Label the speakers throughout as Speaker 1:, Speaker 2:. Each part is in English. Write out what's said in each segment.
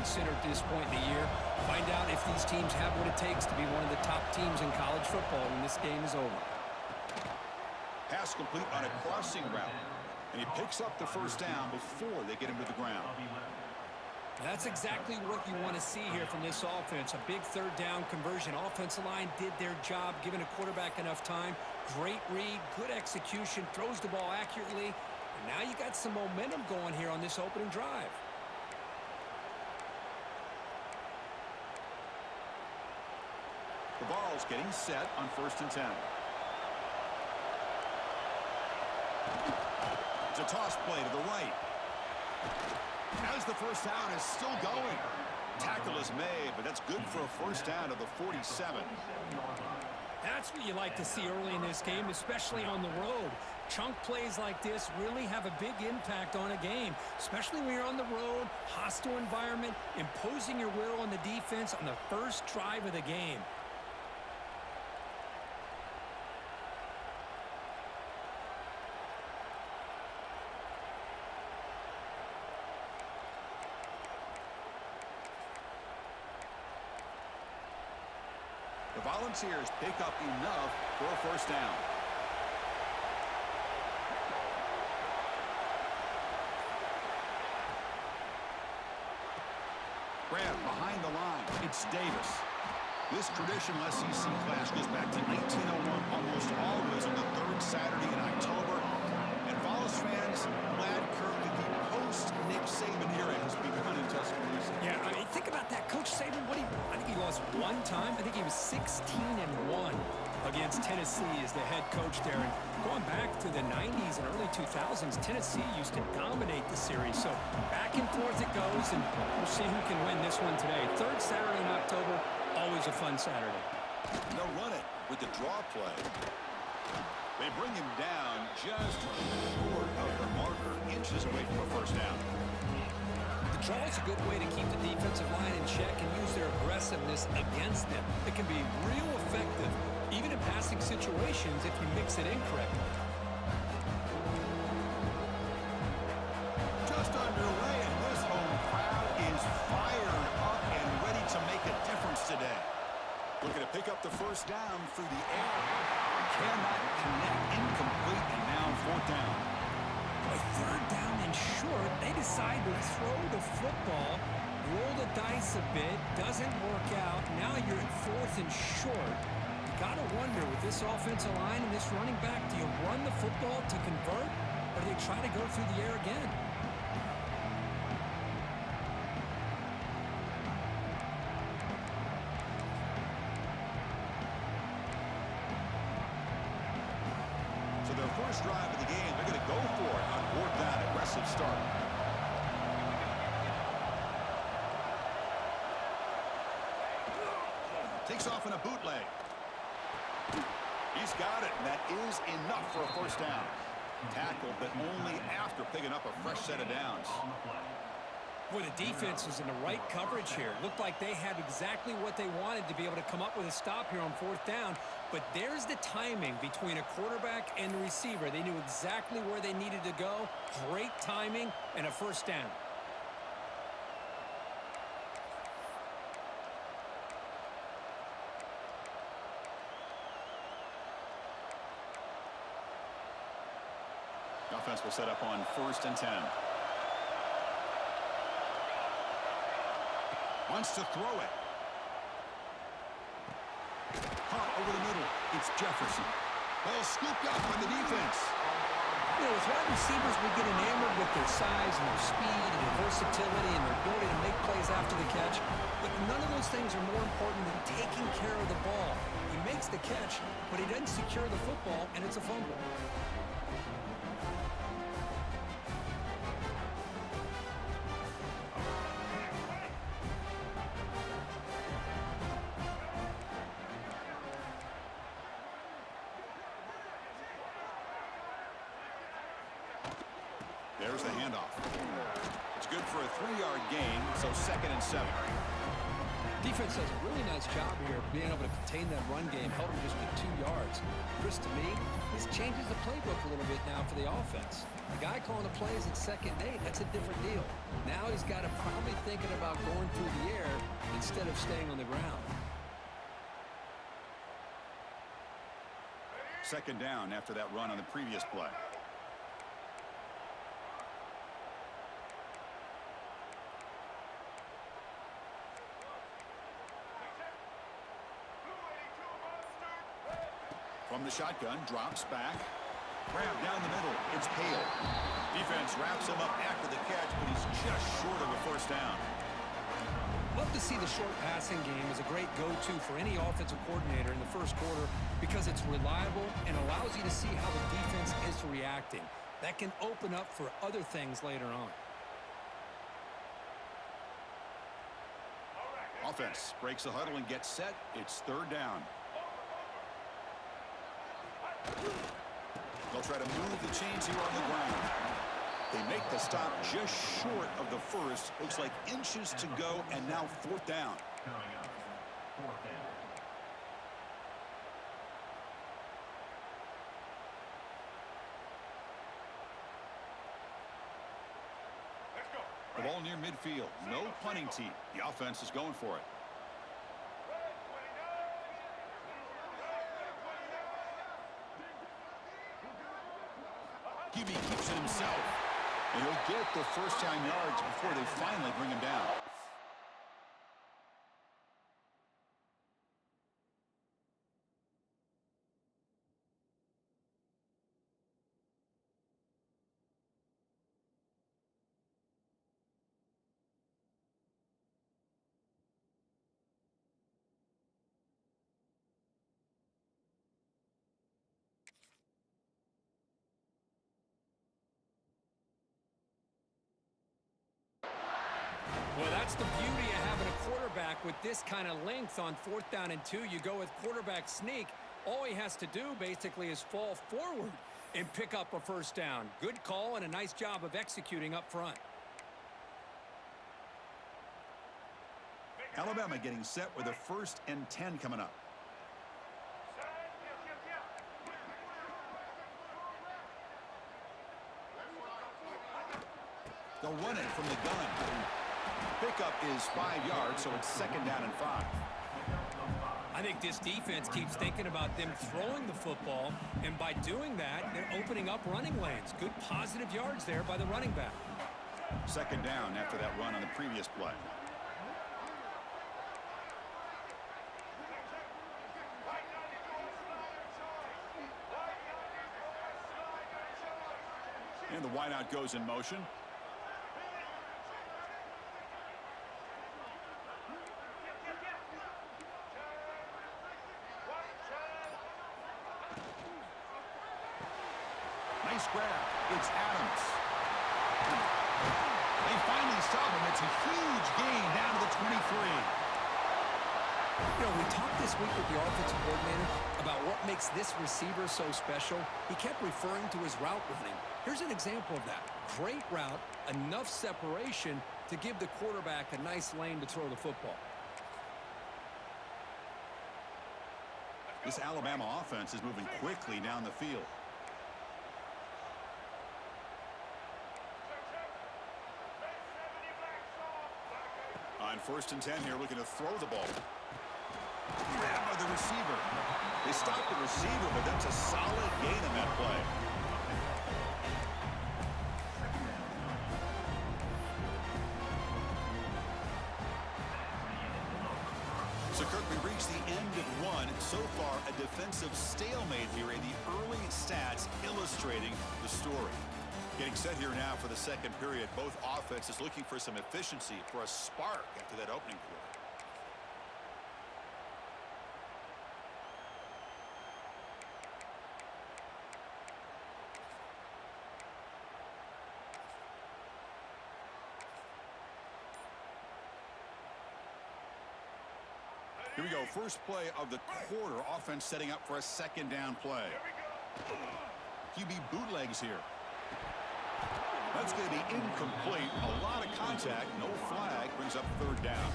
Speaker 1: consider at this point in the year. Find out if these teams have what it takes to be one of the top teams in college football when this game is over.
Speaker 2: Pass complete on a crossing route. And he picks up the first down before they get him to the ground.
Speaker 1: That's exactly what you want to see here from this offense. A big third down conversion. Offensive line did their job, giving a quarterback enough time. Great read, good execution, throws the ball accurately. And now you got some momentum going here on this opening drive.
Speaker 2: The ball's getting set on 1st and 10. It's a toss play to the right. As the first down is still going. Tackle is made, but that's good for a first down to the 47.
Speaker 1: That's what you like to see early in this game, especially on the road. Chunk plays like this really have a big impact on a game, especially when you're on the road, hostile environment, imposing your will on the defense on the first drive of the game.
Speaker 2: The Volunteers pick up enough for a first down. Grab behind the line. It's Davis. This traditional SEC clash goes back to 1901, almost always on the 3rd Saturday in October. And Vols fans glad, Kirk, that the post-Nick Saban era has begun in Tuscaloosa.
Speaker 1: Yeah, I mean, think about that. Coach Saban, I think he lost one time. I think he was 16-1 against Tennessee as the head coach there. And going back to the 90s and early 2000s, Tennessee used to dominate the series. So back and forth it goes, and we'll see who can win this one today. 3rd Saturday in October, always a fun Saturday.
Speaker 2: They'll run it with the draw play. They bring him down just short of the marker, inches away from a first down.
Speaker 1: The draw is a good way to keep the defensive line in check and use their aggressiveness against them. It can be real effective, even in passing situations, if you mix it in correctly.
Speaker 2: Just underway, and this home crowd is fired up and ready to make a difference today. Looking to pick up the first down through the air. Cannot connect, incomplete, and now 4th down.
Speaker 1: With 3rd down and short, they decide to throw the football, roll the dice a bit, doesn't work out. Now you're at 4th and short. You got to wonder, with this offensive line and this running back, do you run the football to convert, or do they try to go through the air again?
Speaker 2: First drive of the game, they're going to go for it on 4th down. Aggressive start. Takes off in a bootleg. He's got it, and that is enough for a first down. Tackle, but only after picking up a fresh set of downs.
Speaker 1: Boy, the defense was in the right coverage here. Looked like they had exactly what they wanted to be able to come up with a stop here on 4th down. But there's the timing between a quarterback and the receiver. They knew exactly where they needed to go. Great timing and a first down.
Speaker 2: Offense will set up on 1st and 10. Wants to throw it. Caught over the middle. It's Jefferson. Ball scooped up by the defense.
Speaker 1: You know, with wide receivers, we get enamored with their size and their speed and their versatility and their ability to make plays after the catch. But none of those things are more important than taking care of the ball. He makes the catch, but he doesn't secure the football, and it's a fumble.
Speaker 2: There's the handoff. It's good for a 3-yard gain, so 2nd and 7.
Speaker 1: Defense does a really nice job here of being able to contain that run game, held him just to 2 yards. Chris, to me, this changes the playbook a little bit now for the offense. The guy calling the plays at 2nd and 8, that's a different deal. Now he's got to probably thinking about going through the air instead of staying on the ground.
Speaker 2: 2nd down after that run on the previous play. From the shotgun, drops back. Grab down the middle. It's Hale. Defense wraps him up after the catch, but he's just short of a 1st down.
Speaker 1: Love to see the short passing game as a great go-to for any offensive coordinator in the 1st quarter because it's reliable and allows you to see how the defense is reacting. That can open up for other things later on.
Speaker 2: Offense breaks the huddle and gets set. It's 3rd down. They'll try to move the chains here on the ground. They make the stop just short of the 1st. Looks like inches to go, and now 4th down. The ball near midfield. No punting tee. The offense is going for it. Gibby keeps it himself. And he'll get the 1st down yards before they finally bring him down.
Speaker 1: Well, that's the beauty of having a quarterback with this kind of length on 4th down and 2. You go with quarterback sneak. All he has to do basically is fall forward and pick up a 1st down. Good call and a nice job of executing up front.
Speaker 2: Alabama getting set with a 1st and 10 coming up. They'll run it from the gun. Pickup is 5 yards, so it's 2nd down and 5.
Speaker 1: I think this defense keeps thinking about them throwing the football, and by doing that, they're opening up running lanes. Good positive yards there by the running back.
Speaker 2: 2nd down after that run on the previous play. And the wideout goes in motion. Nice grab. It's Adams. They finally stop him. It's a huge gain down to the 23.
Speaker 1: You know, we talked this week with the offensive coordinator about what makes this receiver so special. He kept referring to his route running. Here's an example of that. Great route, enough separation to give the quarterback a nice lane to throw the football.
Speaker 2: This Alabama offense is moving quickly down the field. On 1st and 10 here, looking to throw the ball. Grab by the receiver. They stop the receiver, but that's a solid gain in that play. So, Kirk, we reached the end of one. So far, a defensive stalemate here in the early stats illustrating the story. Getting set here now for the 2nd period. Both offenses looking for some efficiency, for a spark after that opening quarter. Here we go. First play of the quarter. Offense setting up for a 2nd down play. QB bootlegs here. That's going to be incomplete. A lot of contact. No flag. Brings up 3rd down.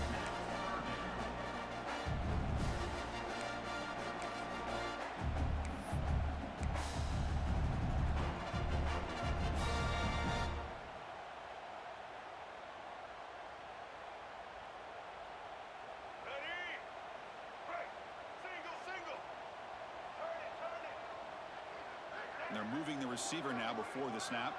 Speaker 2: moving the receiver now before the snap.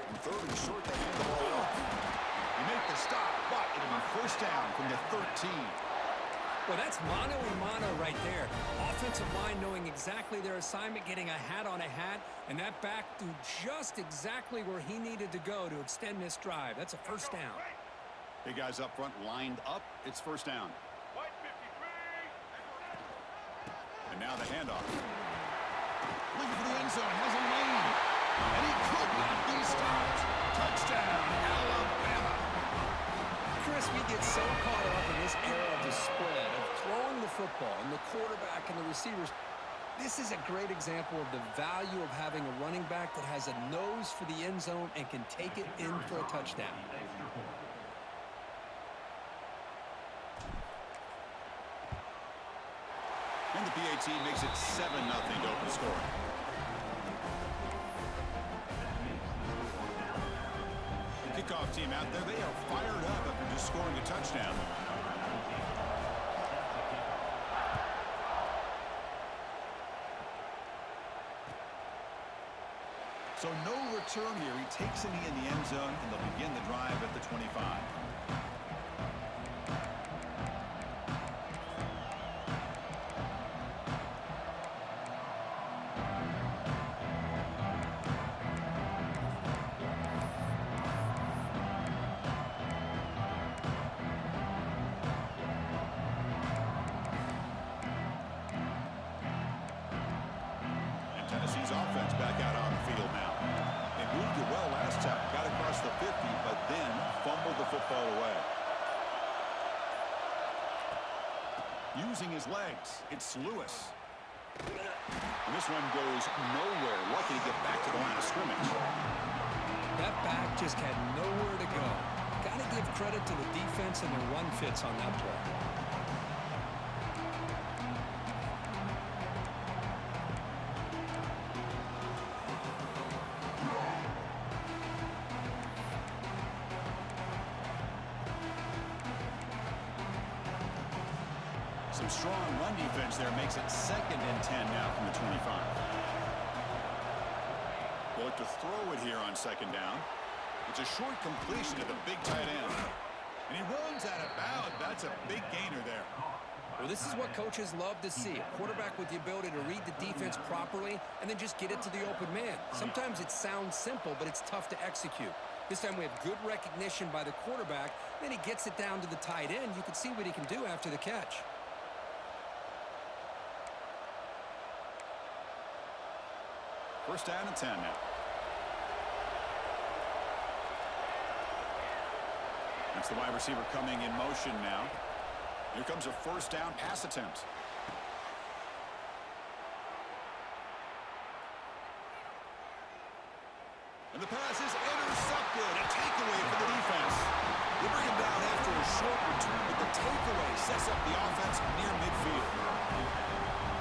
Speaker 2: And third and short, they hand the ball off. They make the stop, but it'll be first down from the 13.
Speaker 1: Well, that's mano a mano right there. Offensive line knowing exactly their assignment, getting a hat on a hat, and that back threw just exactly where he needed to go to extend this drive. That's a first down.
Speaker 2: Big guys up front lined up. It's first down. And now the handoff. Looking for the end zone. Has a lane. And he could not be stopped. Touchdown, Alabama.
Speaker 1: Chris, we get so caught up in this era of the spread, of throwing the football, and the quarterback and the receivers. This is a great example of the value of having a running back that has a nose for the end zone and can take it in for a touchdown.
Speaker 2: And the PAT makes it 7-0 to open scoring. Kickoff team out there, they are fired up after just scoring a touchdown. So no return here. He takes it in the end zone, and they'll begin the drive at the 25. Tennessee's offense back out on the field now. They moved it well last time, got across the 50, but then fumbled the football away. Using his legs, it's Lewis. And this one goes nowhere. Lucky to get back to the line of scrimmage.
Speaker 1: That back just had nowhere to go. Got to give credit to the defense and their run fits on that play.
Speaker 2: Some strong run defense there makes it 2nd and 10 now from the 25. They'll look to throw it here on 2nd down. It's a short completion to the big tight end. And he runs out of bounds. That's a big gainer there.
Speaker 1: Well, this is what coaches love to see. A quarterback with the ability to read the defense properly and then just get it to the open man. Sometimes it sounds simple, but it's tough to execute. This time we have good recognition by the quarterback. Then he gets it down to the tight end. You can see what he can do after the catch.
Speaker 2: First down and 10 now. That's the wide receiver coming in motion now. Here comes a first down pass attempt. And the pass is intercepted. A takeaway for the defense. They bring him down after a short return, but the takeaway sets up the offense near midfield.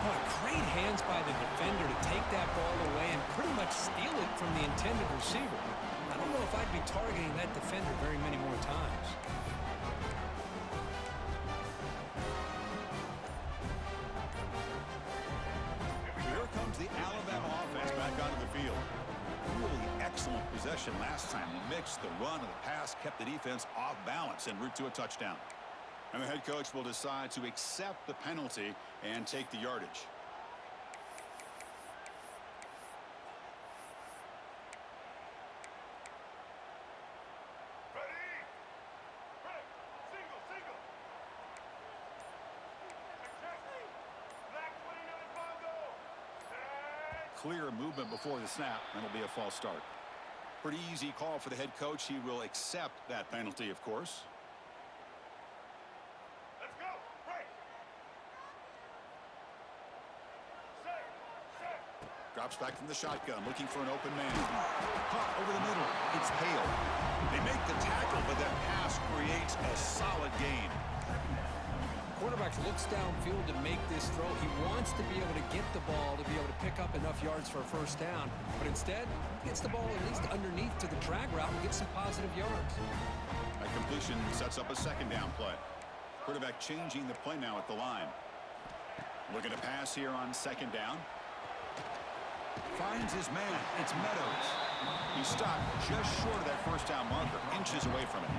Speaker 1: Boy, great hands by the defender to take that ball away and pretty much steal it from the intended receiver. I don't know if I'd be targeting that defender very many more times.
Speaker 2: Here comes the Alabama offense back onto the field. Really excellent possession last time. They mixed the run and the pass, kept the defense off balance en route to a touchdown. And the head coach will decide to accept the penalty and take the yardage. Clear movement before the snap. That'll be a false start. Pretty easy call for the head coach. He will accept that penalty, of course.
Speaker 3: Let's go. Break. Set.
Speaker 2: Drops back from the shotgun, looking for an open man. Caught over the middle. It's Hale. They make the tackle, but that pass creates a solid gain.
Speaker 1: Quarterback looks downfield to make this throw. He wants to be able to get the ball to be able to pick up enough yards for a first down. But instead, he gets the ball at least underneath to the drag route and gets some positive yards.
Speaker 2: That completion sets up a second down play. Quarterback changing the play now at the line. Looking to pass here on second down. Finds his man. It's Meadows. He stopped just short of that first down marker, inches away from it.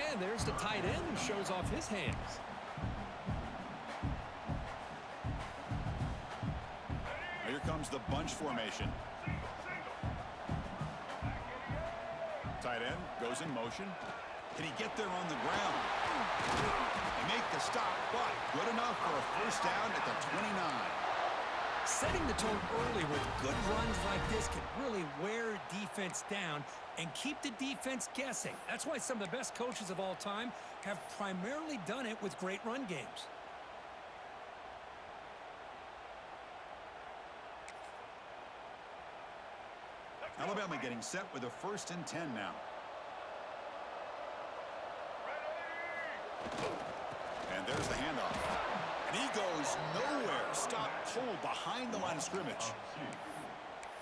Speaker 1: And there's the tight end who shows off his hands.
Speaker 2: Now here comes the bunch formation. Tight end goes in motion. Can he get there on the ground? They make the stop, but good enough for a first down at the 29.
Speaker 1: Setting the tone early with good runs like this can really wear defense down and keep the defense guessing. That's why some of the best coaches of all time have primarily done it with great run games.
Speaker 2: Alabama getting set with a 1st and 10 now. And there's the handoff. And he goes nowhere. Stop pulled behind the line of scrimmage.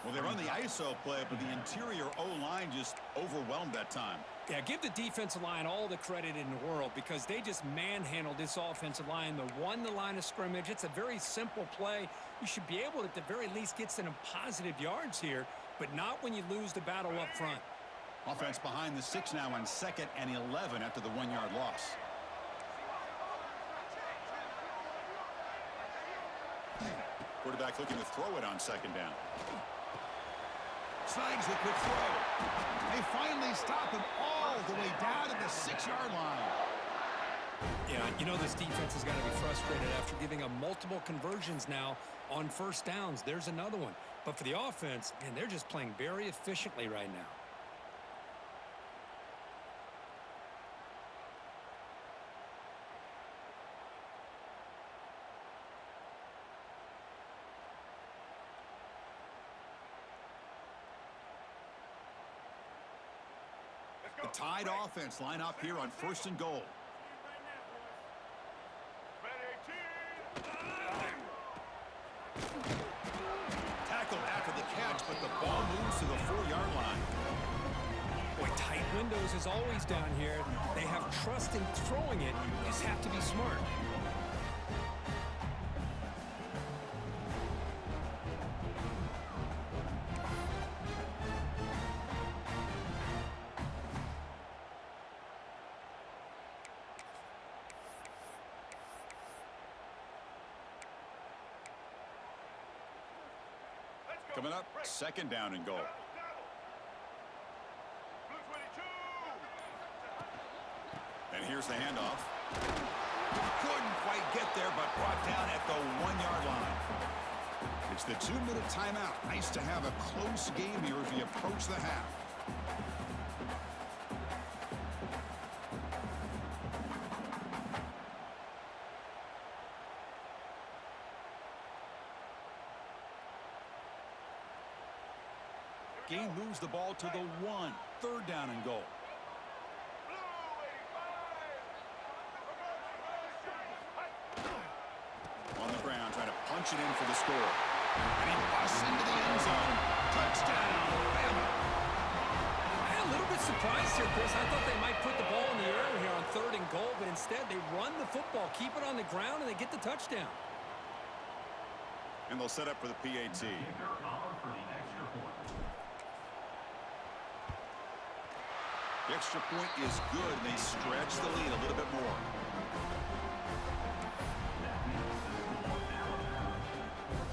Speaker 2: Well, they run the ISO play, but the interior O-line just overwhelmed that time.
Speaker 1: Yeah, give the defensive line all the credit in the world because they just manhandled this offensive line. They won the line of scrimmage. It's a very simple play. You should be able to, at the very least, get some positive yards here, but not when you lose the battle up front.
Speaker 2: Offense behind the 6 now on 2nd and 11 after the 1-yard loss. Quarterback looking to throw it on 2nd down. Slides the quick throw. They finally stop him all the way down to the 6-yard line.
Speaker 1: Yeah, you know this defense has got to be frustrated after giving up multiple conversions now on first downs. There's another one. But for the offense, man, they're just playing very efficiently right now.
Speaker 2: The Tide offense line up here on 1st and goal. Tackle after the catch, but the ball moves to the 4-yard line.
Speaker 1: Boy, tight windows is always down here. They have trust in throwing it. You just have to be smart.
Speaker 2: Coming up, 2nd down and goal. And here's the handoff. Couldn't quite get there, but brought down at the 1-yard line. It's the 2-minute timeout. Nice to have a close game here as we approach the half. Game moves the ball to the 1. 3rd down and goal. On the ground, trying to punch it in for the score. And he busts into the end zone. Touchdown, Alabama.
Speaker 1: I'm a little bit surprised here, Chris. I thought they might put the ball in the air here on 3rd and goal, but instead they run the football, keep it on the ground, and they get the touchdown.
Speaker 2: And they'll set up for the PAT. The extra point is good, and they stretch the lead a little bit more.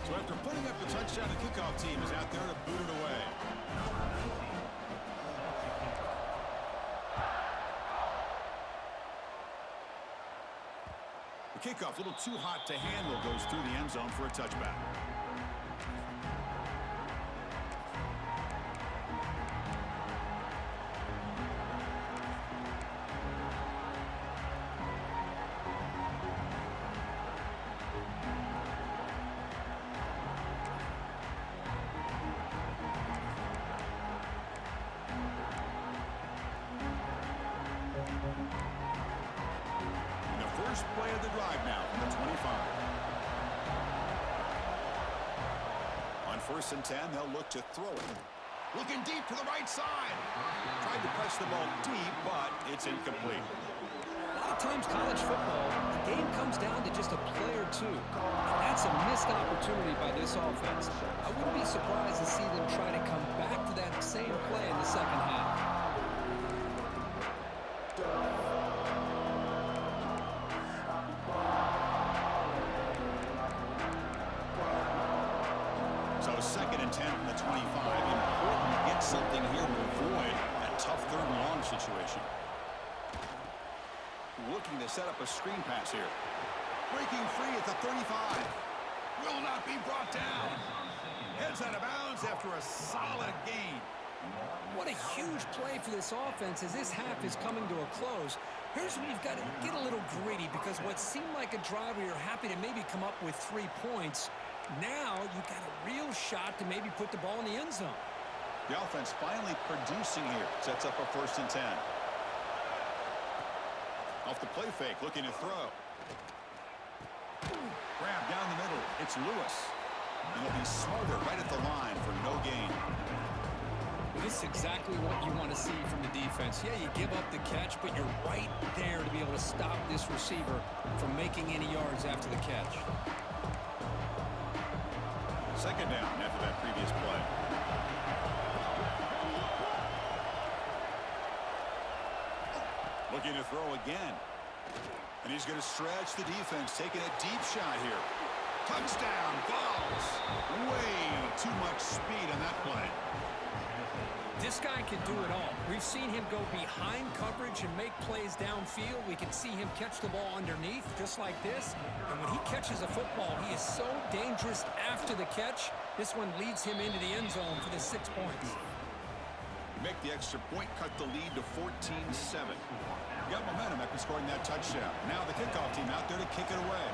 Speaker 2: So after putting up the touchdown, the kickoff team is out there to boot it away. The kickoff, a little too hot to handle, goes through the end zone for a touchback. First play of the drive now from the 25. On 1st and 10, they'll look to throw it. Looking deep to the right side. Tried to press the ball deep, but it's incomplete.
Speaker 1: A lot lot of times college football, the game comes down to just a play or two. And that's a missed opportunity by this offense. I wouldn't be surprised to see them try to come back to that same play in the second half.
Speaker 2: So 2nd and 10 from the 25. Important to get something here to avoid that tough 3rd and long situation. Looking to set up a screen pass here. Breaking free at the 35. Will not be brought down. Heads out of bounds after a solid gain.
Speaker 1: What a huge play for this offense as this half is coming to a close. Here's where you've got to get a little gritty because what seemed like a drive where you're happy to maybe come up with 3 points, now you've got a real shot to maybe put the ball in the end zone.
Speaker 2: The offense finally producing here. Sets up a 1st and 10. Off the play fake, looking to throw. Grab down the middle. It's Lewis. And he'll be smothered right at the line for no gain.
Speaker 1: This is exactly what you want to see from the defense. Yeah, you give up the catch, but you're right there to be able to stop this receiver from making any yards after the catch.
Speaker 2: 2nd down after that previous play. Looking to throw again. And he's going to stretch the defense, taking a deep shot here. Touchdown, Vols. Way too much speed on that play.
Speaker 1: This guy can do it all. We've seen him go behind coverage and make plays downfield. We can see him catch the ball underneath, just like this. And when he catches a football, he is so dangerous after the catch. This one leads him into the end zone for the 6 points.
Speaker 2: Make the extra point, cut the lead to 14-7. Got momentum after scoring that touchdown. Now the kickoff team out there to kick it away.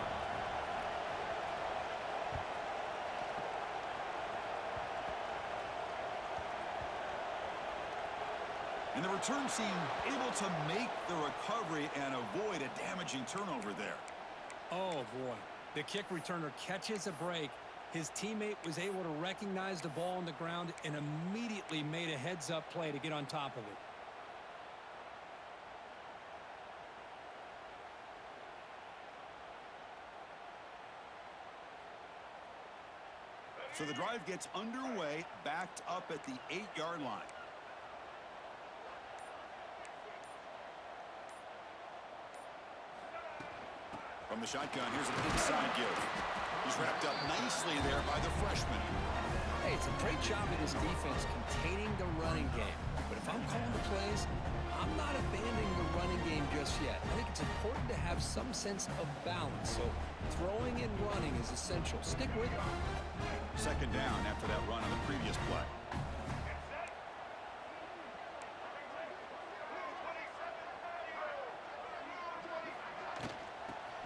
Speaker 2: And the return team able to make the recovery and avoid a damaging turnover there.
Speaker 1: Oh, boy. The kick returner catches a break. His teammate was able to recognize the ball on the ground and immediately made a heads-up play to get on top of it.
Speaker 2: So the drive gets underway, backed up at the 8-yard line. From the shotgun, here's an inside give. He's wrapped up nicely there by the freshman.
Speaker 1: Hey, it's a great job of this defense containing the running game. But if I'm calling the plays, I'm not abandoning the running game just yet. I think it's important to have some sense of balance. So throwing and running is essential. Stick with it.
Speaker 2: 2nd down after that run on the previous play.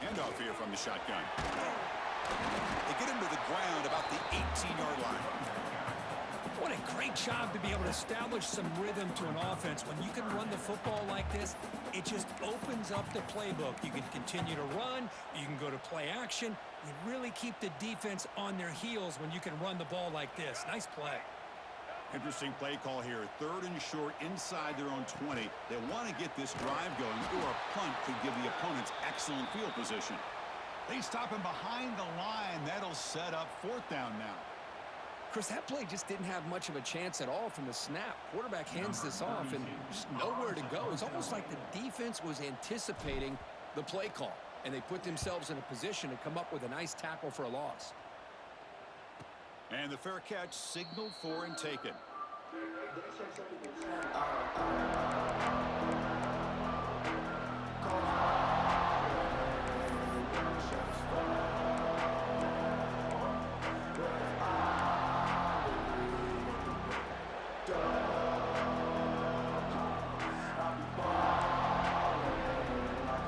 Speaker 2: Handoff here from the shotgun. They get him to the ground about the 18-yard line.
Speaker 1: What a great job to be able to establish some rhythm to an offense. When you can run the football like this, it just opens up the playbook. You can continue to run. You can go to play action. You really keep the defense on their heels when you can run the ball like this. Nice play.
Speaker 2: Interesting play call here. 3rd and short inside their own 20. They want to get this drive going, or a punt could give the opponents excellent field position. They stop him behind the line. That'll set up 4th down now.
Speaker 1: Chris, that play just didn't have much of a chance at all from the snap. Quarterback hands this off and just nowhere to go. It's almost like the defense was anticipating the play call, and they put themselves in a position to come up with a nice tackle for a loss.
Speaker 2: And the fair catch signaled for and taken.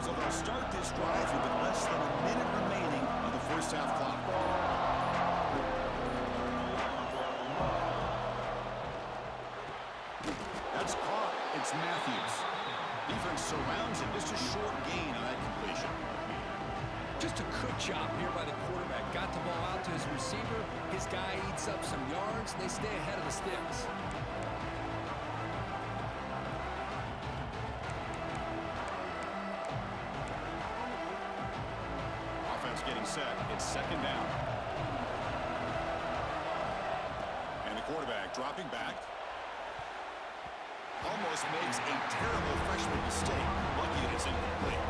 Speaker 2: So they'll start this drive with less than a minute remaining on the first half clock. That's caught. It's Matthews. Defense surrounds him. Just a short gain on that completion.
Speaker 1: Just a good job here by the quarterback. Got the ball out to his receiver. His guy eats up some yards. They stay ahead of the sticks.
Speaker 2: set. It's second down. And the quarterback dropping back. Almost makes a terrible freshman mistake. Lucky it is incomplete.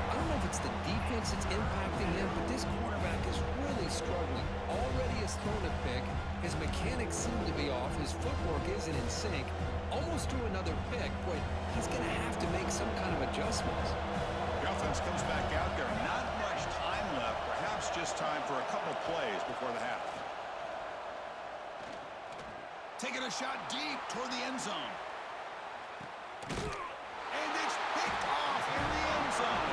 Speaker 1: I don't know if it's the defense that's impacting him, but this quarterback is really struggling. Already has thrown a pick. His mechanics seem to be off. His footwork isn't in sync. Almost threw another pick, but he's going to have to make some kind of adjustments.
Speaker 2: The offense comes back out there. Not much time left. Perhaps just time for a couple plays before the half. Taking a shot deep toward the end zone. And it's picked off in the end zone.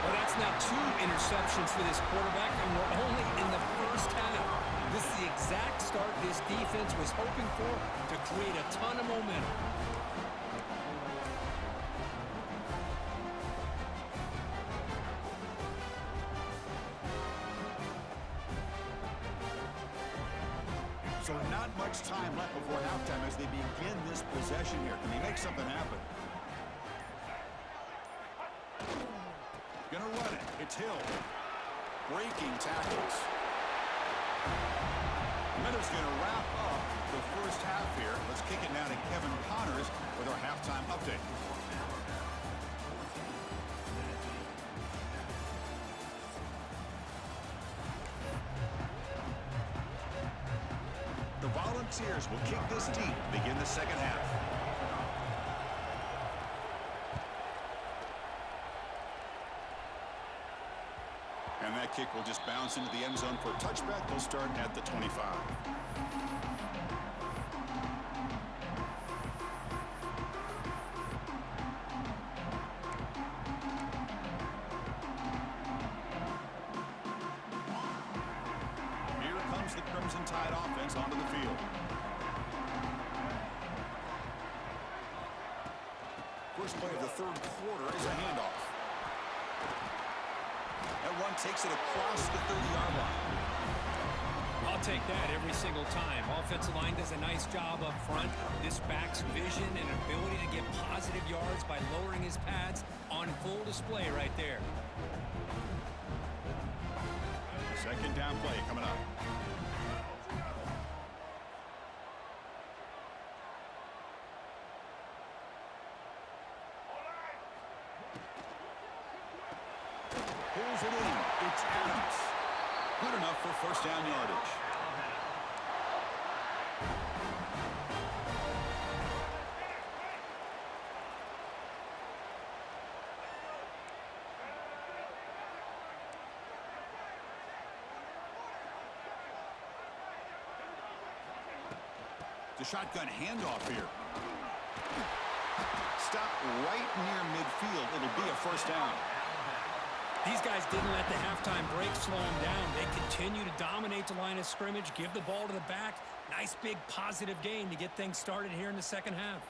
Speaker 1: Well, that's now 2 interceptions for this quarterback, and we're only in the first half. This is the exact start this defense was hoping for to create a ton of momentum.
Speaker 2: So not much time left before halftime as they begin this possession here. Can they make something happen? Gonna run it. It's Hill. Breaking tackles. Miller's gonna wrap up the first half here. Let's kick it now to Kevin Connors with our halftime update. The Volunteers will kick this deep, begin the second half. And that kick will just bounce into the end zone for a touchback. They'll start at the 25. Here comes the Crimson Tide offense onto the field. First play of the third quarter is a handoff. That run takes it across the 30-yard line.
Speaker 1: I'll take that every single time. Offensive line does a nice job up front. This back's vision and ability to get positive yards by lowering his pads on full display right there.
Speaker 2: Second down play coming up. Pulls it in. It's Adams. Good enough for first down yardage. The shotgun handoff here. Stop right near midfield. It'll be a first down.
Speaker 1: These guys didn't let the halftime break slow them down. They continue to dominate the line of scrimmage, give the ball to the back. Nice big positive gain to get things started here in the second half.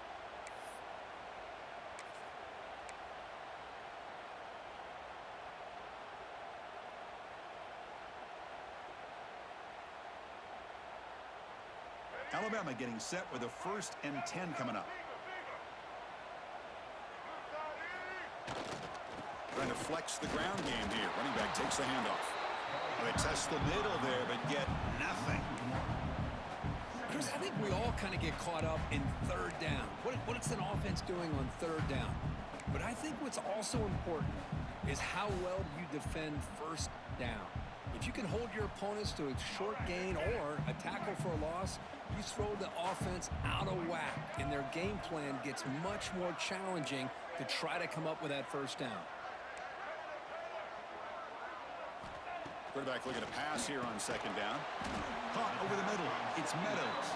Speaker 2: Alabama getting set with a 1st and 10 coming up. Trying to flex the ground game here. Running back takes the handoff. Well, they test the middle there, but get nothing.
Speaker 1: Chris, I think we all kind of get caught up in third down. What is an offense doing on third down? But I think what's also important is how well you defend first down. If you can hold your opponents to a short gain or a tackle for a loss, you throw the offense out of whack, and their game plan gets much more challenging to try to come up with that first down.
Speaker 2: Quarterback looking to pass here on second down. Caught over the middle. It's Meadows.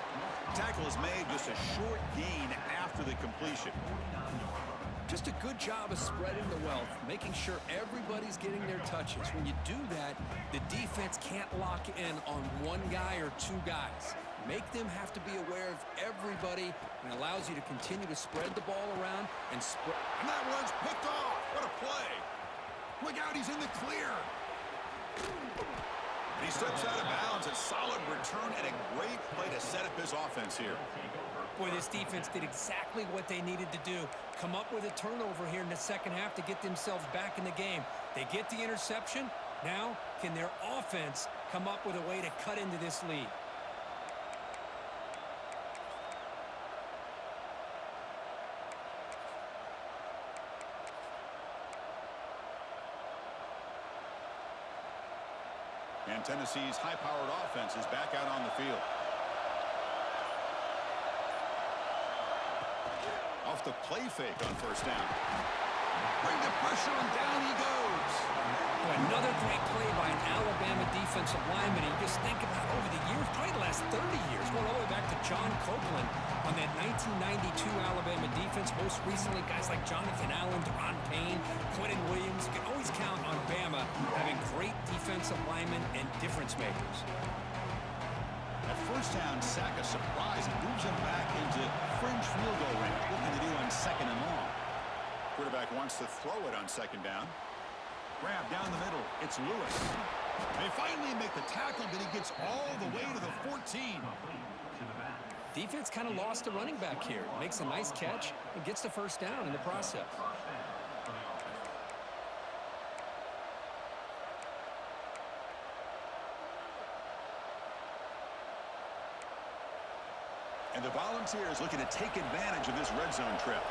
Speaker 2: Tackle is made, just a short gain after the completion.
Speaker 1: Just a good job of spreading the wealth, making sure everybody's getting their touches. When you do that, the defense can't lock in on one guy or two guys. Make them have to be aware of everybody, and allows you to continue to spread the ball around and spread.
Speaker 2: And that one's picked off. What a play. Look out, he's in the clear. And he steps out of bounds. A solid return and a great play to set up his offense here.
Speaker 1: Boy, this defense did exactly what they needed to do. Come up with a turnover here in the second half to get themselves back in the game. They get the interception, Now, can their offense come up with a way to cut into this lead?
Speaker 2: And Tennessee's high-powered offense is back out on the field. Off the play fake on first down. Bring the pressure, and down he goes.
Speaker 1: Another great play by an Alabama defensive lineman. You just think about over the years, probably the last 30 years, going all the way back to John Copeland on that 1992 Alabama defense. Most recently, guys like Jonathan Allen, Deron Payne, Quentin Williams. You can always count on Bama having great defensive linemen and difference makers.
Speaker 2: At first down, sack a surprise and moves him back into fringe field goal range. Looking to do on second and long. Quarterback wants to throw it on second down. Grab down the middle. It's Lewis. They finally make the tackle, but he gets all the way to the 14.
Speaker 1: Defense kind of lost a running back here. Makes a nice catch and gets the first down in the process.
Speaker 2: And the Volunteers looking to take advantage of this red zone trip.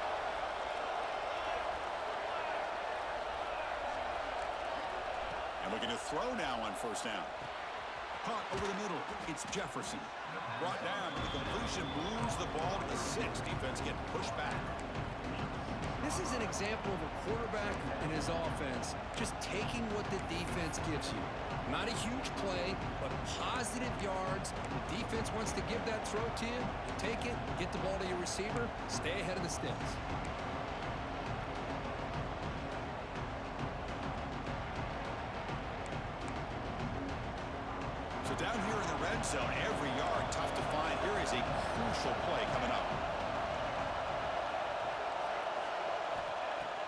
Speaker 2: And looking to throw now on first down. Caught over the middle. It's Jefferson. Brought down. The completion moves the ball to the 6. Defense getting pushed back.
Speaker 1: This is an example of a quarterback and his offense just taking what the defense gives you. Not a huge play, but positive yards. The defense wants to give that throw to you. You take it, get the ball to your receiver, stay ahead of the sticks.
Speaker 2: So down here in the red zone, every yard tough to find. Here is a crucial play coming up.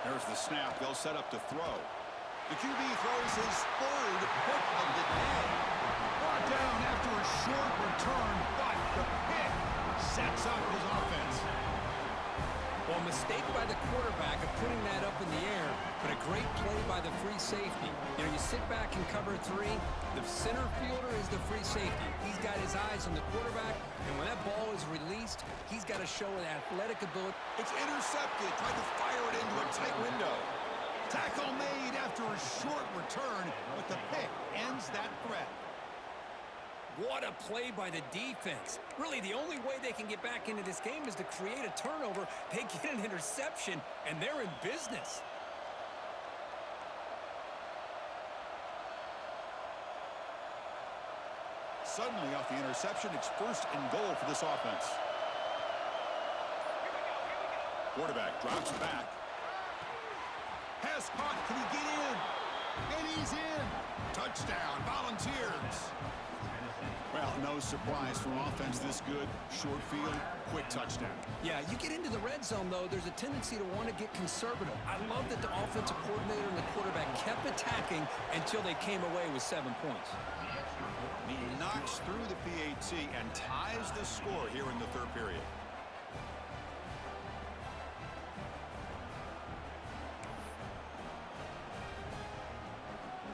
Speaker 2: There's the snap. They'll set up to throw. The QB throws his third pick of the day. Brought down after a short return, but the pick sets up his offense.
Speaker 1: Well, a mistake by the quarterback of putting that up in the air, but a great play by the free safety. You know, you sit back and cover 3. The center fielder is the free safety. He's got his eyes on the quarterback, and when that ball is released, he's got to show an athletic ability.
Speaker 2: It's intercepted. Tried to fire it into a tight window. Tackle made after a short return, but the pick ends that threat.
Speaker 1: What a play by the defense. Really, the only way they can get back into this game is to create a turnover. They get an interception, and they're in business.
Speaker 2: Suddenly, off the interception, it's first and goal for this offense. Quarterback drops back. Pass caught. Can he get in? And he's in. Touchdown, Volunteers. Well, no surprise from offense this good. Short field, quick touchdown.
Speaker 1: Yeah, you get into the red zone, though, there's a tendency to want to get conservative. I love that the offensive coordinator and the quarterback kept attacking until they came away with 7 points.
Speaker 2: He knocks through the PAT and ties the score here in the third period.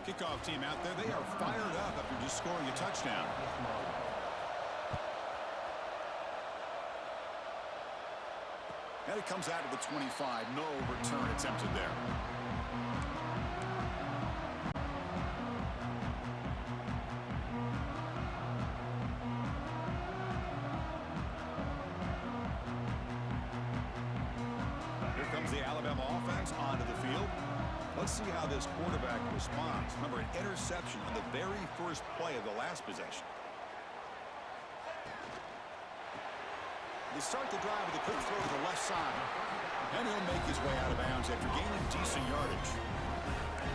Speaker 2: Kickoff team out there. They are fired up after just scoring a touchdown. And it comes out of the 25. No return attempted there. Here comes the Alabama offense onto the field. Let's see how this quarterback responds. Remember, an interception on the very first play of the last possession. They start the drive with a quick throw to the left side. And he'll make his way out of bounds after gaining decent yardage.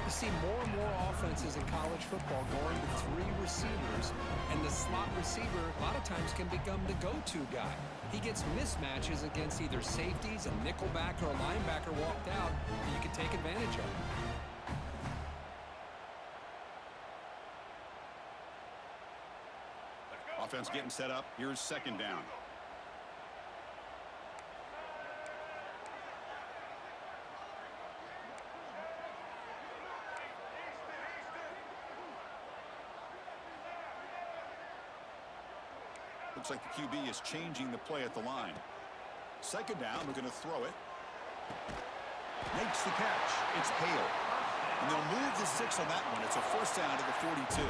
Speaker 1: You see more and more offenses in college football going to 3 receivers, and the slot receiver a lot of times can become the go-to guy. He gets mismatches against either safeties, a nickelback, or a linebacker walked out that you can take advantage of.
Speaker 2: Offense getting set up. Here's second down. Looks like the QB is changing the play at the line. Second down, we're going to throw it. Makes the catch. It's Hale. And they'll move the 6 on that one. It's a first down to the 42.
Speaker 1: You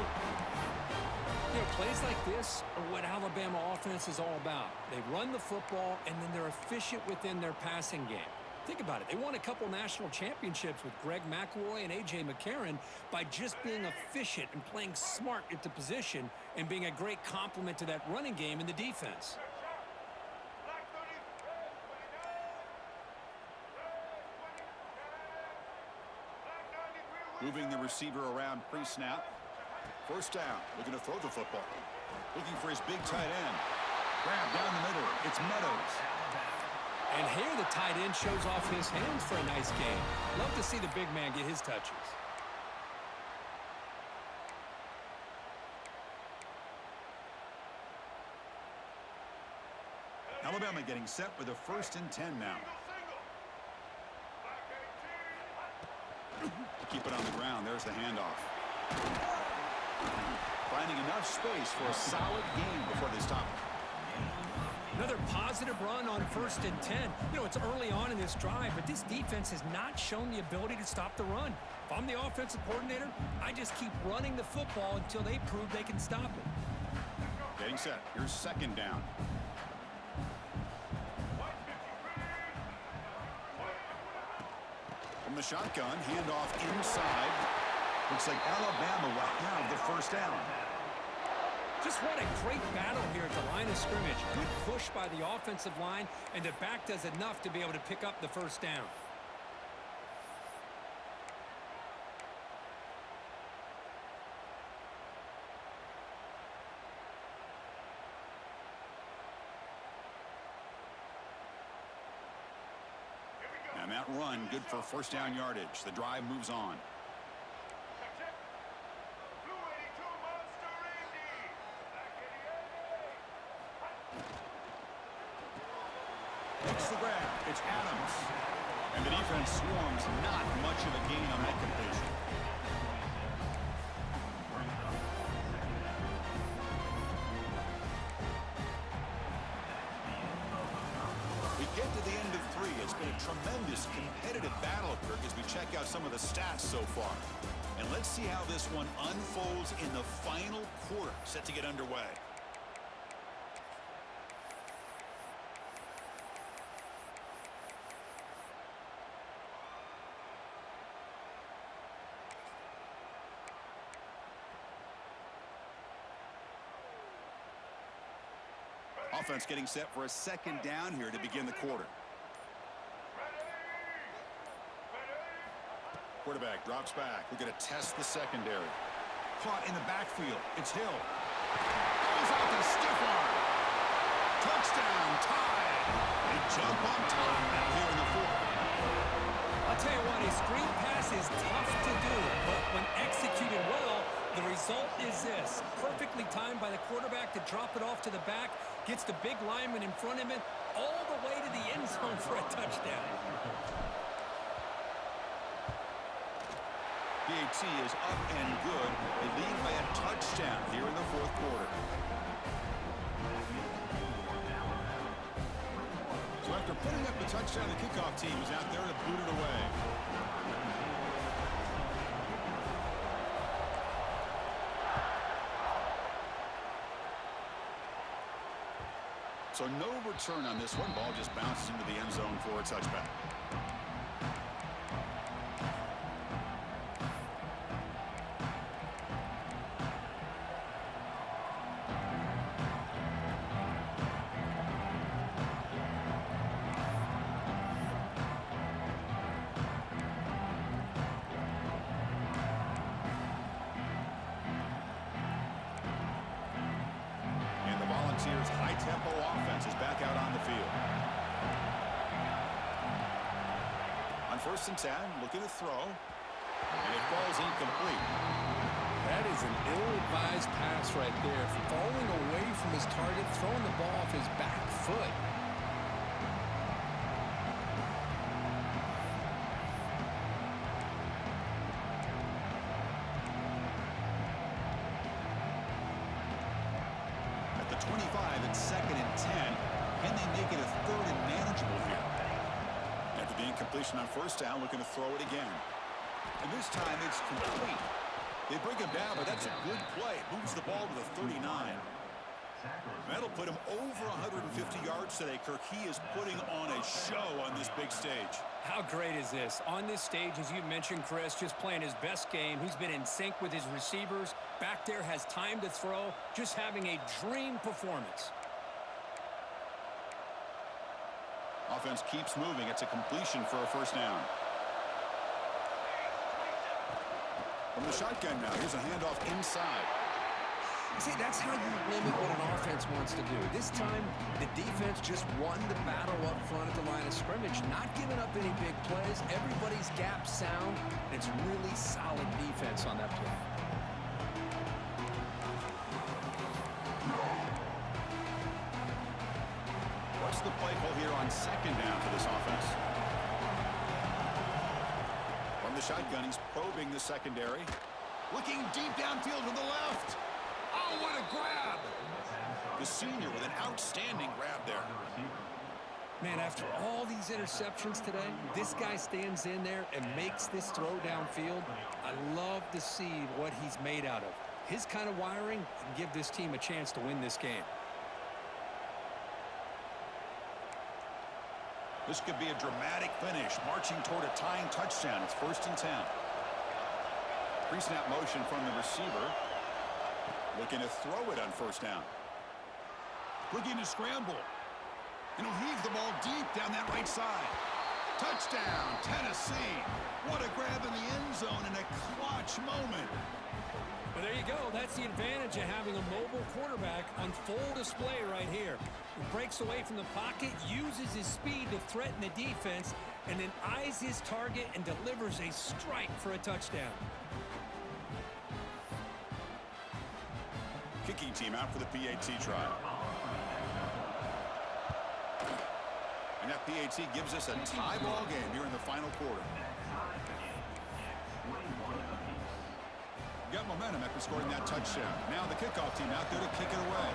Speaker 1: know, plays like this are what Alabama offense is all about. They run the football, and then they're efficient within their passing game. Think about it. They won a couple national championships with Greg McElroy and A.J. McCarron by just being efficient and playing smart into position and being a great complement to that running game in the defense.
Speaker 2: Moving the receiver around pre-snap. First down. Looking to throw the football. Looking for his big tight end. Grab down the middle. It's Meadows.
Speaker 1: And here the tight end shows off his hands for a nice game. Love to see the big man get his touches.
Speaker 2: Alabama getting set with a 1st and 10 now. Keep it on the ground. There's the handoff. Finding enough space for a solid gain before they stop it.
Speaker 1: Another positive run on 1st and 10. You know, it's early on in this drive, but this defense has not shown the ability to stop the run. If I'm the offensive coordinator, I just keep running the football until they prove they can stop it.
Speaker 2: Getting set. Here's second down. From the shotgun, handoff inside. Looks like Alabama will have the first down.
Speaker 1: Just what a great battle here at the line of scrimmage. Good push by the offensive line, and the back does enough to be able to pick up the first down.
Speaker 2: And that run, good for first down yardage. The drive moves on. Makes the grab. It's Adams. And the defense swarms. Not much of a gain on that completion. We get to the end of 3. It's been a tremendous competitive battle, Kirk, as we check out some of the stats so far. And let's see how this one unfolds in the final quarter, set to get underway. Offense getting set for a second down here to begin the quarter. Quarterback drops back. We're going to test the secondary. Caught in the backfield. It's Hill. Goes out to stiff arm. Touchdown, Tide. They jump on top now here in the 4th.
Speaker 1: I'll tell you what, a screen pass is tough to do, but when executed well, the result is this. Perfectly timed by the quarterback to drop it off to the back, gets the big lineman in front of him, all the way to the end zone for a touchdown.
Speaker 2: BAT is up and good. They lead by a touchdown here in the 4th quarter. So after putting up the touchdown, the kickoff team is out there to boot it away. So no return on this one. Ball just bounces into the end zone for a touchback. Volunteers' high-tempo offense is back out on the field. On 1st and 10, looking to throw, and it falls incomplete.
Speaker 1: That is an ill-advised pass right there. Falling away from his target, throwing the ball off his back foot.
Speaker 2: At the 25, it's incompletion on first down, looking to throw it again. And this time it's complete. They bring him down, but that's a good play. Moves the ball to the 39. That'll put him over 150 yards today, Kirk. He is putting on a show on this big stage.
Speaker 1: How great is this? On this stage, as you mentioned, Chris, just playing his best game. He's been in sync with his receivers. Back there, has time to throw. Just having a dream performance.
Speaker 2: Offense keeps moving. It's a completion for a first down. From the shotgun now, here's a handoff inside.
Speaker 1: See, that's how you limit what an offense wants to do. This time, the defense just won the battle up front at the line of scrimmage, not giving up any big plays. Everybody's gap sound. It's really solid defense on that play.
Speaker 2: What's the play call here on second down for this offense? From the shotgun, he's probing the secondary. Looking deep downfield to the left. Oh, what a grab! The senior with an outstanding grab there.
Speaker 1: Man, after all these interceptions today, this guy stands in there and makes this throw downfield. I love to see what he's made out of. His kind of wiring can give this team a chance to win this game.
Speaker 2: This could be a dramatic finish, marching toward a tying touchdown. It's 1st and 10. Pre-snap motion from the receiver. Looking to throw it on first down. Looking to scramble. And he'll heave the ball deep down that right side. Touchdown, Tennessee. What a grab in the end zone in a clutch moment.
Speaker 1: Well, there you go. That's the advantage of having a mobile quarterback on full display right here. He breaks away from the pocket, uses his speed to threaten the defense, and then eyes his target and delivers a strike for a touchdown.
Speaker 2: Kicking team out for the PAT trial. And that PAT gives us a tie ball game here in the final quarter. Got momentum after scoring that touchdown. Now the kickoff team out there to kick it away.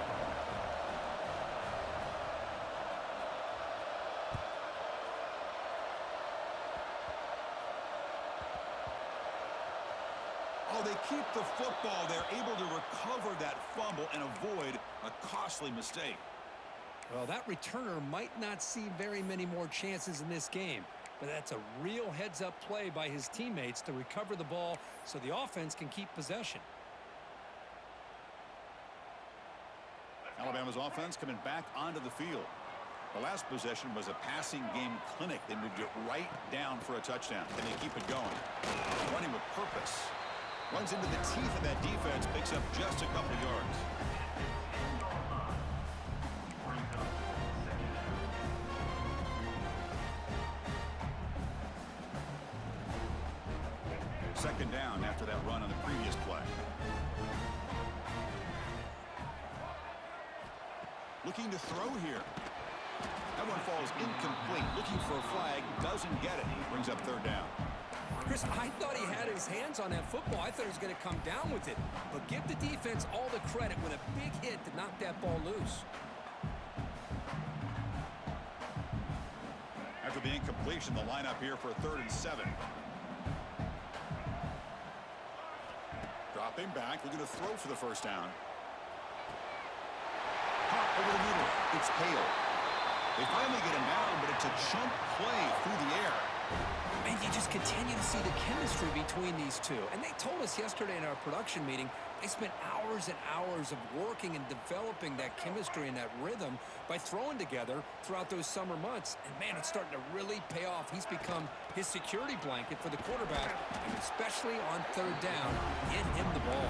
Speaker 2: Oh, they keep the football. They're able to recover that fumble and avoid a costly mistake.
Speaker 1: Well, that returner might not see very many more chances in this game, but that's a real heads-up play by his teammates to recover the ball so the offense can keep possession.
Speaker 2: Alabama's offense coming back onto the field. The last possession was a passing game clinic. They moved it right down for a touchdown, and they keep it going. Running with purpose. Runs into the teeth of that defense, picks up just a couple of yards. Second down after that run on the previous play. Looking to throw here. That one falls incomplete. Looking for a flag, doesn't get it. Brings up third down.
Speaker 1: Chris, I thought he had his hands on that football. I thought he was going to come down with it. But give the defense all the credit with a big hit to knock that ball loose.
Speaker 2: After the incompletion, the lineup here for a 3rd and 7. Dropping back, looking to throw for the first down. Hot over the middle. It's Hale. They finally get him down, but it's a chunk play through the air.
Speaker 1: And you just continue to see the chemistry between these two. And they told us yesterday in our production meeting, they spent hours and hours of working and developing that chemistry and that rhythm by throwing together throughout those summer months. And, man, it's starting to really pay off. He's become his security blanket for the quarterback, and especially on third down, get him the ball.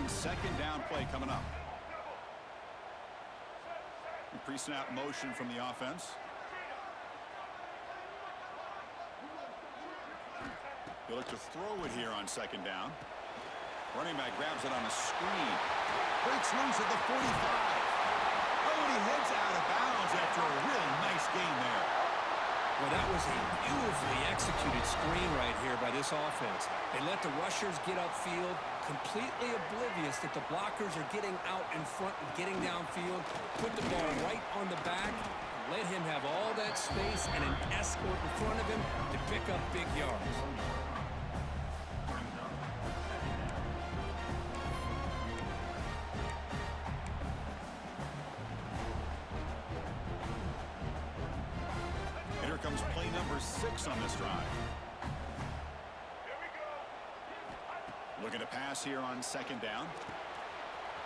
Speaker 2: Second down play coming up. Pre-snap motion from the offense. They look to throw it here on second down. Running back grabs it on a screen. Breaks loose at the 45. Oh, and he heads out of bounds after a really nice gain there.
Speaker 1: Well, that was a beautifully executed screen right here by this offense. They let the rushers get upfield, completely oblivious that the blockers are getting out in front and getting downfield, put the ball right on the back, let him have all that space and an escort in front of him to pick up big yards.
Speaker 2: Here comes play number 6 on this drive. Looking to pass here on second down.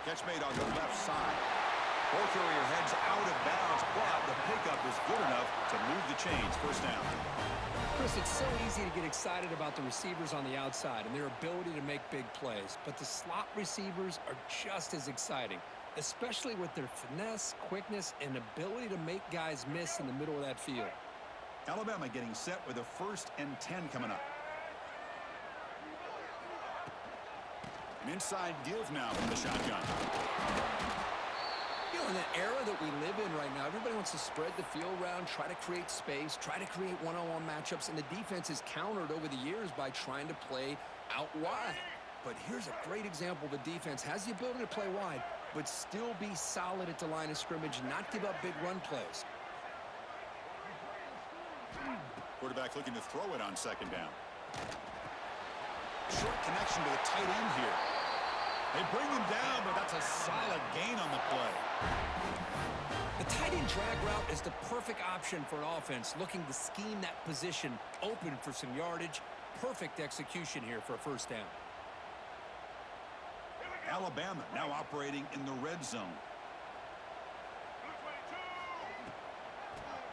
Speaker 2: Catch made on the left side. Ball carrier heads out of bounds, but the pickup is good enough to move the chains. First down.
Speaker 1: Chris, it's so easy to get excited about the receivers on the outside and their ability to make big plays, but the slot receivers are just as exciting, especially with their finesse, quickness, and ability to make guys miss in the middle of that field.
Speaker 2: Alabama getting set with a 1st and 10 coming up. An inside give now from the shotgun.
Speaker 1: You know, in the era that we live in right now, everybody wants to spread the field around, try to create space, try to create one-on-one matchups, and the defense is countered over the years by trying to play out wide. But here's a great example. The defense has the ability to play wide, but still be solid at the line of scrimmage, not give up big run plays.
Speaker 2: Quarterback looking to throw it on second down. Short connection to the tight end here. They bring him down, but that's a solid gain on the play.
Speaker 1: The tight end drag route is the perfect option for an offense looking to scheme that position open for some yardage. Perfect execution here for a first down.
Speaker 2: Alabama now operating in the red zone.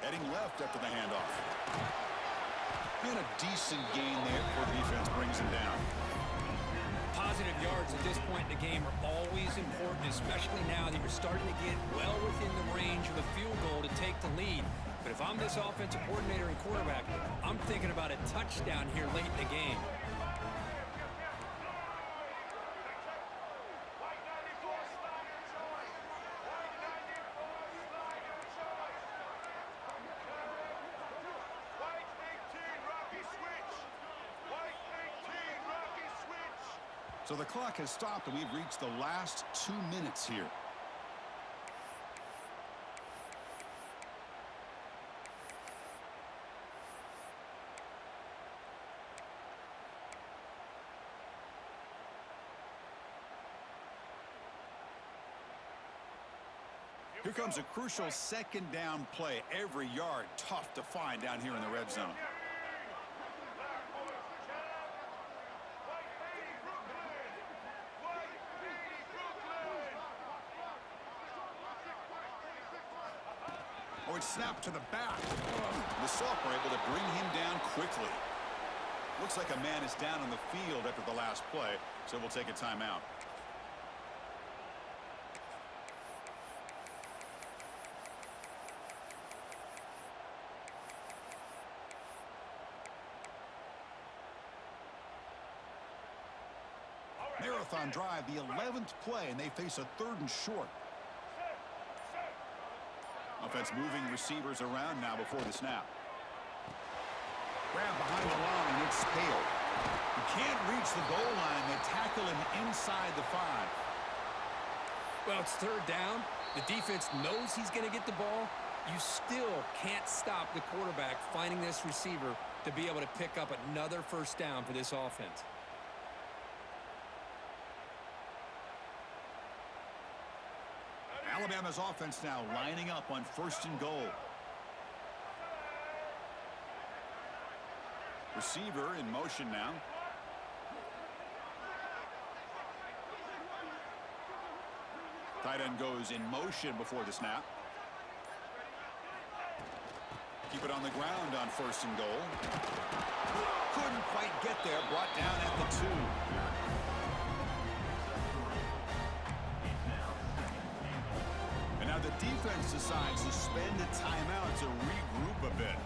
Speaker 2: Heading left after the handoff. And a decent gain there before the defense brings him down.
Speaker 1: Positive yards at this point in the game are always important, especially now that you're starting to get well within the range of a field goal to take the lead. But if I'm this offensive coordinator and quarterback, I'm thinking about a touchdown here late in the game.
Speaker 2: So the clock has stopped, and we've reached the last 2 minutes here. Here comes a crucial second down play. Every yard tough to find down here in the red zone. Oh, it's snapped to the back. The Sophomore able to bring him down quickly. Looks like a man is down on the field after the last play, so we'll take a timeout. Marathon drive, the 11th play, and they face a 3rd and short. Offense moving receivers around now before the snap. Grab behind the line, and it's Hale. He can't reach the goal line. They tackle him inside the 5.
Speaker 1: Well, it's 3rd down. The defense knows he's going to get the ball. You still can't stop the quarterback finding this receiver to be able to pick up another first down for this offense.
Speaker 2: Alabama's offense now lining up on 1st and goal. Receiver in motion now. Tight end goes in motion before the snap. Keep it on the ground on 1st and goal. Couldn't quite get there. Brought down at the 2. And now the defense decides to spend a timeout to regroup a bit.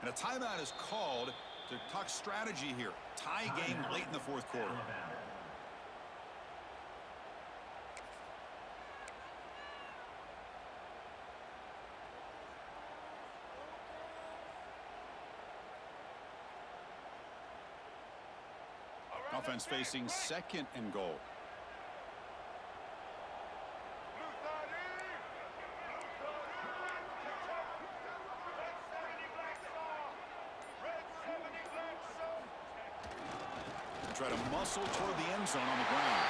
Speaker 2: And a timeout is called to talk strategy here. Tie game late in the fourth quarter. Offense facing second and goal. Try to muscle toward the end zone on the ground.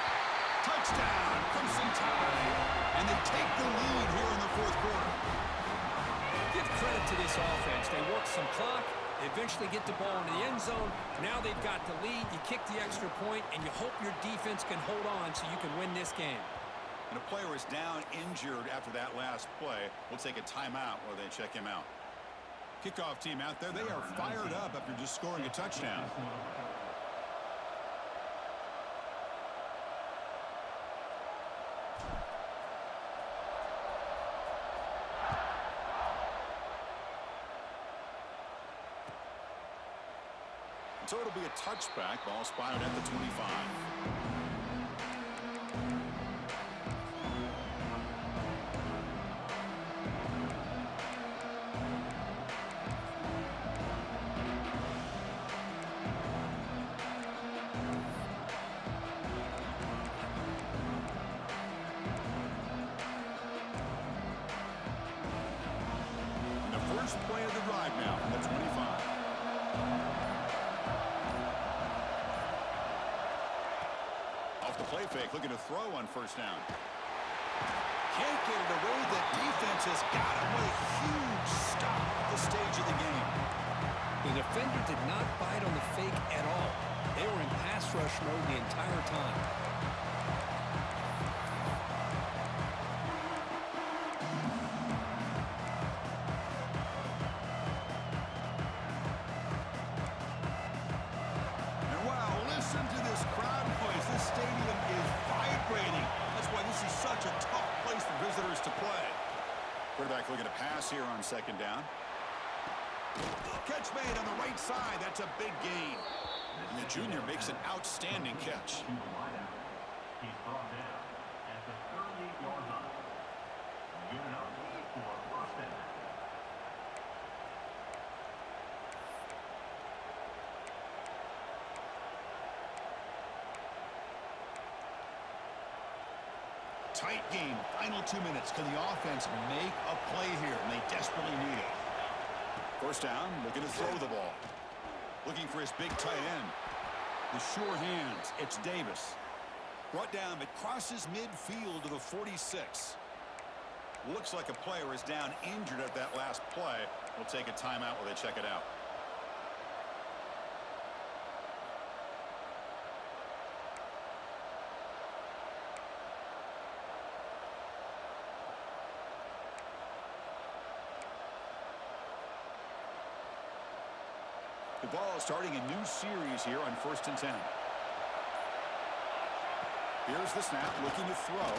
Speaker 2: Touchdown! Crimson Tide! And they take the lead here in the fourth quarter.
Speaker 1: Give credit to this offense. They work some clock. They eventually get the ball in the end zone. Now they've got the lead. You kick the extra point, and you hope your defense can hold on so you can win this game.
Speaker 2: And a player is down injured after that last play. We'll take a timeout while they check him out. Kickoff team out there. They are fired up after just scoring a touchdown. So it'll be a touchback. Ball spotted at the 25. And the first play of the drive now from the 25. The play fake, looking to throw on first down. Can't get it away. The defense has got him with a huge stop at the stage of the game.
Speaker 1: The defender did not bite on the fake at all. They were in pass rush mode the entire time.
Speaker 2: And wow, listen to this crowd noise. This stadium is vibrating. That's why this is such a tough place for visitors to play. Quarterback looking to pass here on second down. Catch made on the right side. That's a big gain. And the junior makes an outstanding catch.
Speaker 3: He's brought down at the 38-yard line. Good enough for first down.
Speaker 2: Tight game. Final 2 minutes. Can the offense make a play here? And they desperately need it. First down, looking to throw the ball. Looking for his big tight end. The sure hands. It's Davis. Brought down, but crosses midfield to the 46. Looks like a player is down injured at that last play. We'll take a timeout while they check it out. The ball starting a new series here on 1st and 10. Here's the snap, looking to throw.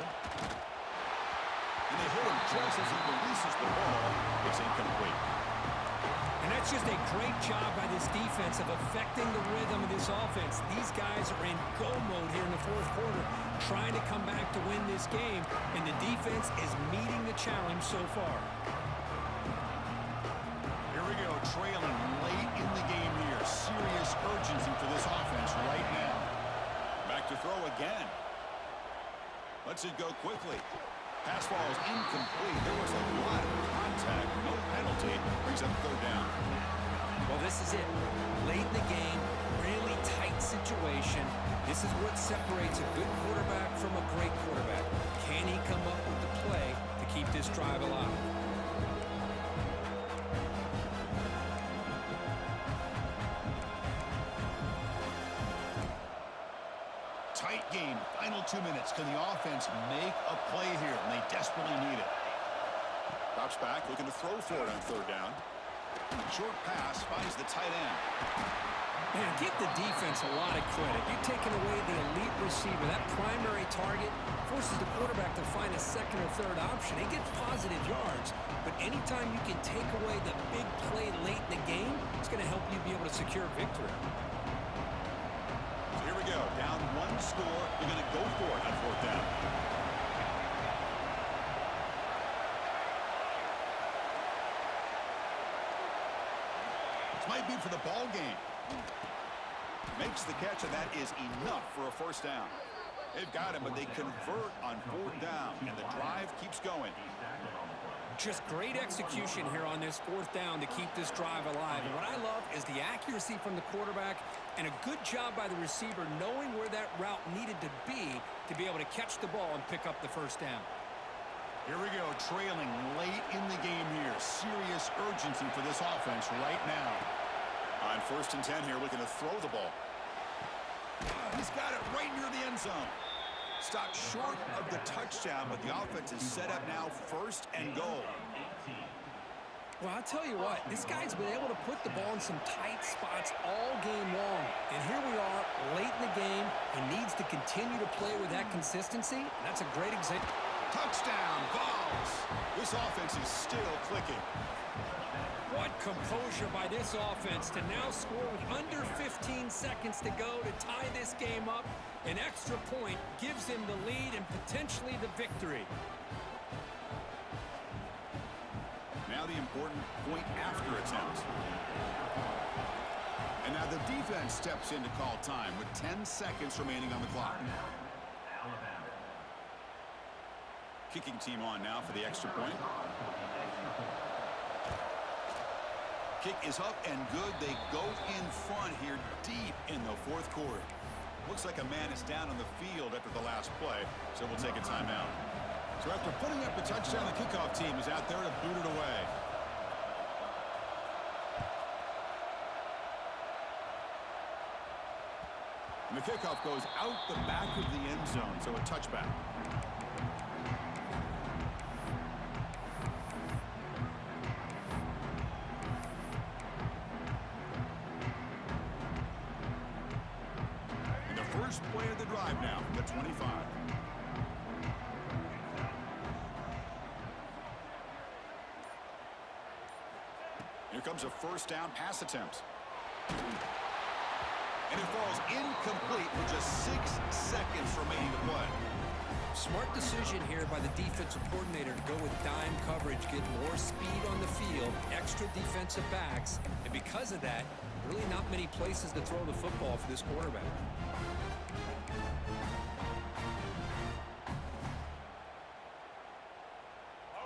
Speaker 2: And they hit him just as he releases the ball. It's incomplete.
Speaker 1: And that's just a great job by this defense of affecting the rhythm of this offense. These guys are in go mode here in the fourth quarter, trying to come back to win this game, and the defense is meeting the challenge so far.
Speaker 2: Here we go, trailing late in the game here. Serious urgency for this offense right now. Back to throw again. Lets it go quickly. Pass ball is incomplete. There was a lot of contact. No penalty. Brings up third down.
Speaker 1: Well, this is it. Late in the game, really tight situation. This is what separates a good quarterback from a great quarterback. Can he come up with the play to keep this drive alive?
Speaker 2: Tight game. Final 2 minutes. Can the offense make a play here? And they desperately need it. Drops back, looking to throw for it on third down. Short pass finds the tight end.
Speaker 1: Man, give the defense a lot of credit. You're taking away the elite receiver. That primary target forces the quarterback to find a second or third option. He gets positive yards, but anytime you can take away the big play late in the game, it's going to help you be able to secure victory.
Speaker 2: So here we go. Down one score. They're going to go for it on fourth down. This might be for the ball game. Makes the catch, and that is enough for a first down. They've got him, but they convert on fourth down, and the drive keeps going.
Speaker 1: Just great execution here on this fourth down to keep this drive alive. And what I love is the accuracy from the quarterback and a good job by the receiver knowing where that route needed to be able to catch the ball and pick up the first down.
Speaker 2: Here we go, trailing late in the game here. Serious urgency for this offense right now. On 1st and 10 here, looking to throw the ball. He's got it right near the end zone. Stopped short of the touchdown, but the offense is set up now 1st and goal.
Speaker 1: Well, I'll tell you what, this guy's been able to put the ball in some tight spots all game long. And here we are, late in the game. He needs to continue to play with that consistency. That's a great example.
Speaker 2: Touchdown, Vols. This offense is still clicking.
Speaker 1: What composure by this offense to now score with under 15 seconds to go to tie this game up. An extra point gives him the lead and potentially the victory.
Speaker 2: Now the important point after attempt. And now the defense steps in to call time with 10 seconds remaining on the clock. Kicking team on now for the extra point. Kick is up and good. They go in front here deep in the fourth quarter. Looks like a man is down on the field after the last play, so we'll take a timeout. So after putting up the touchdown, the kickoff team is out there to boot it away. And the kickoff goes out the back of the end zone, so a touchback. First play of the drive now from the 25. Here comes a first down pass attempt. And it falls incomplete with just 6 seconds remaining to play.
Speaker 1: Smart decision here by the defensive coordinator to go with dime coverage, get more speed on the field, extra defensive backs, and because of that, really not many places to throw the football for this quarterback.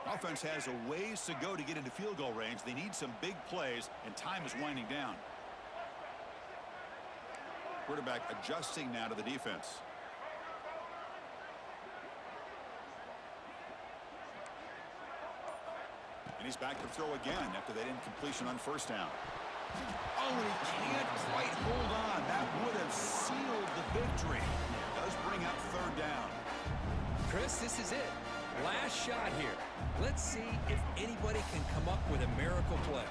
Speaker 2: Offense has a ways to go to get into field goal range. They need some big plays, and time is winding down. Quarterback adjusting now to the defense. And he's back to throw again after that incompletion on first down. Oh, he can't quite hold on. That would have sealed the victory. Does bring up third down.
Speaker 1: Chris, this is it. Last shot here. Let's see if anybody can come up with a miracle play.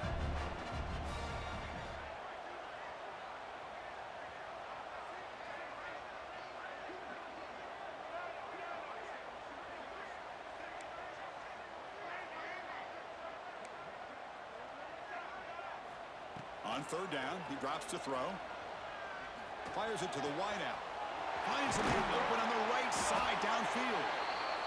Speaker 2: On third down, he drops to throw. Fires it to the wideout. Finds him open on the right side downfield.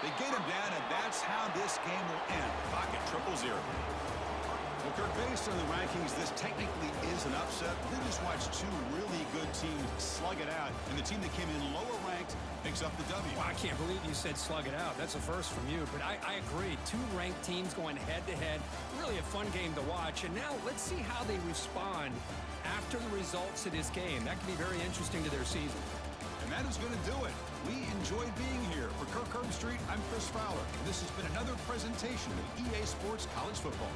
Speaker 2: They get him down, and that's how this game will end. Pocket 0-0. Well, Kirk, based on the rankings, this technically is an upset. We just watched two really good teams slug it out, and the team that came in lower ranked picks up the W.
Speaker 1: Well, I can't believe you said slug it out. That's a first from you, but I agree. Two ranked teams going head-to-head. Really a fun game to watch, and now let's see how they respond after the results of this game. That can be very interesting to their season.
Speaker 2: And that is going to do it. We enjoyed being here. For Kirk Herbstreit, I'm Chris Fowler. And this has been another presentation of EA Sports College Football.